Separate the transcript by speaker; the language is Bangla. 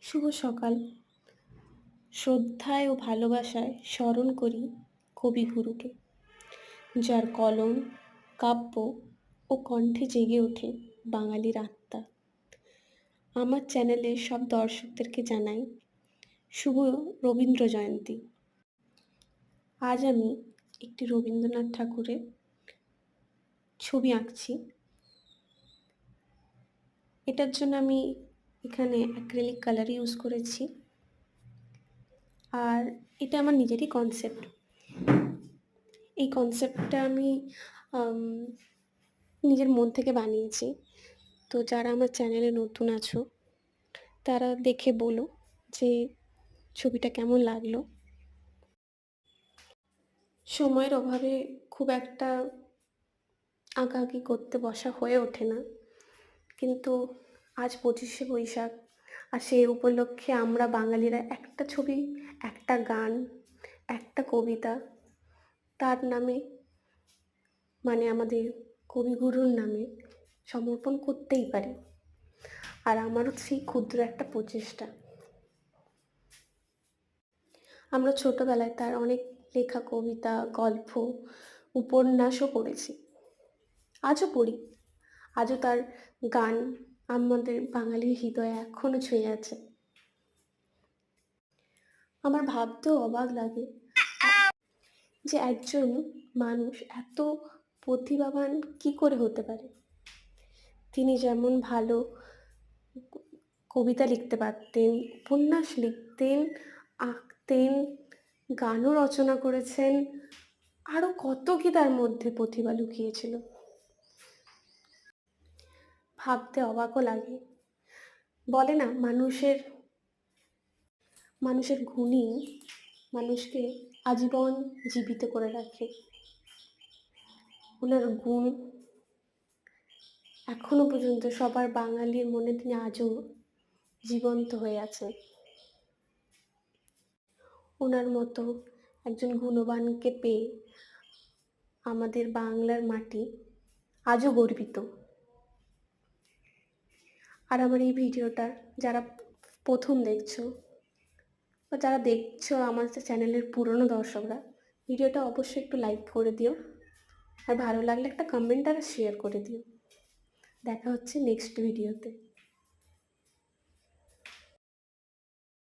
Speaker 1: শুভ সকাল। শ্রদ্ধায় ও ভালোবাসায় স্মরণ করি কবিগুরুকে, যার কলম, কাব্য ও কণ্ঠে জেগে ওঠে বাঙালির আত্মা। আমার চ্যানেলের সব দর্শকদেরকে জানাই শুভ রবীন্দ্র জয়ন্তী। আজ আমি একটি রবীন্দ্রনাথ ঠাকুরের ছবি আঁকছি। এটার জন্য আমি এখানে অ্যাক্রিলিক কালার ইউজ করেছি, আর এটা আমার নিজেরই কনসেপ্ট। এই কনসেপ্টটা আমি নিজের মন থেকে বানিয়েছি। তো যারা আমার চ্যানেলে নতুন আছো তারা দেখে বলো যে ছবিটা কেমন লাগলো। সময়ের অভাবে খুব একটা আঁকাআঁকি করতে বসা হয়ে ওঠে না, কিন্তু আজ 25শে বৈশাখ, আর সেই উপলক্ষে আমরা বাঙালিরা একটা ছবি, একটা গান, একটা কবিতা তার নামে, মানে আমাদের কবিগুরুর নামে সমর্পণ করতেই পারি। আর আমারও সেই ক্ষুদ্র একটা প্রচেষ্টা। আমরা ছোটোবেলায় তার অনেক লেখা কবিতা, গল্প, উপন্যাসও পড়েছি, আজও পড়ি। আজও তার গান আমাদের বাঙালির হৃদয়ে এখনও ছুঁয়ে আছে। আমার ভাবতেও অবাক লাগে যে একজন মানুষ এত প্রতিভাবান কী করে হতে পারে। তিনি যেমন ভালো কবিতা লিখতে পারতেন, উপন্যাস লিখতেন, আঁকতেন, গানও রচনা করেছেন, আরও কত কি তার মধ্যে প্রতিভা লুকিয়েছিল। ভাবতে অবাকও লাগে। বলে না, মানুষের গুণই মানুষকে আজীবন জীবিত করে রাখে। ওনার গুণ এখনো পর্যন্ত সবার বাঙালির মনে তিনি আজও জীবন্ত হয়ে আছেন। ওনার মতো একজন গুণবানকে পেয়ে আমাদের বাংলার মাটি আজও গর্বিত। আর আমার এই ভিডিওটা যারা প্রথম দেখছো বা যারা দেখছো আমার চ্যানেলের পুরনো দর্শকরা, ভিডিওটা অবশ্যই একটু লাইক করে দিও, আর ভালো লাগলে একটা কমেন্ট আর শেয়ার করে দিও। দেখা হচ্ছে নেক্সট ভিডিওতে।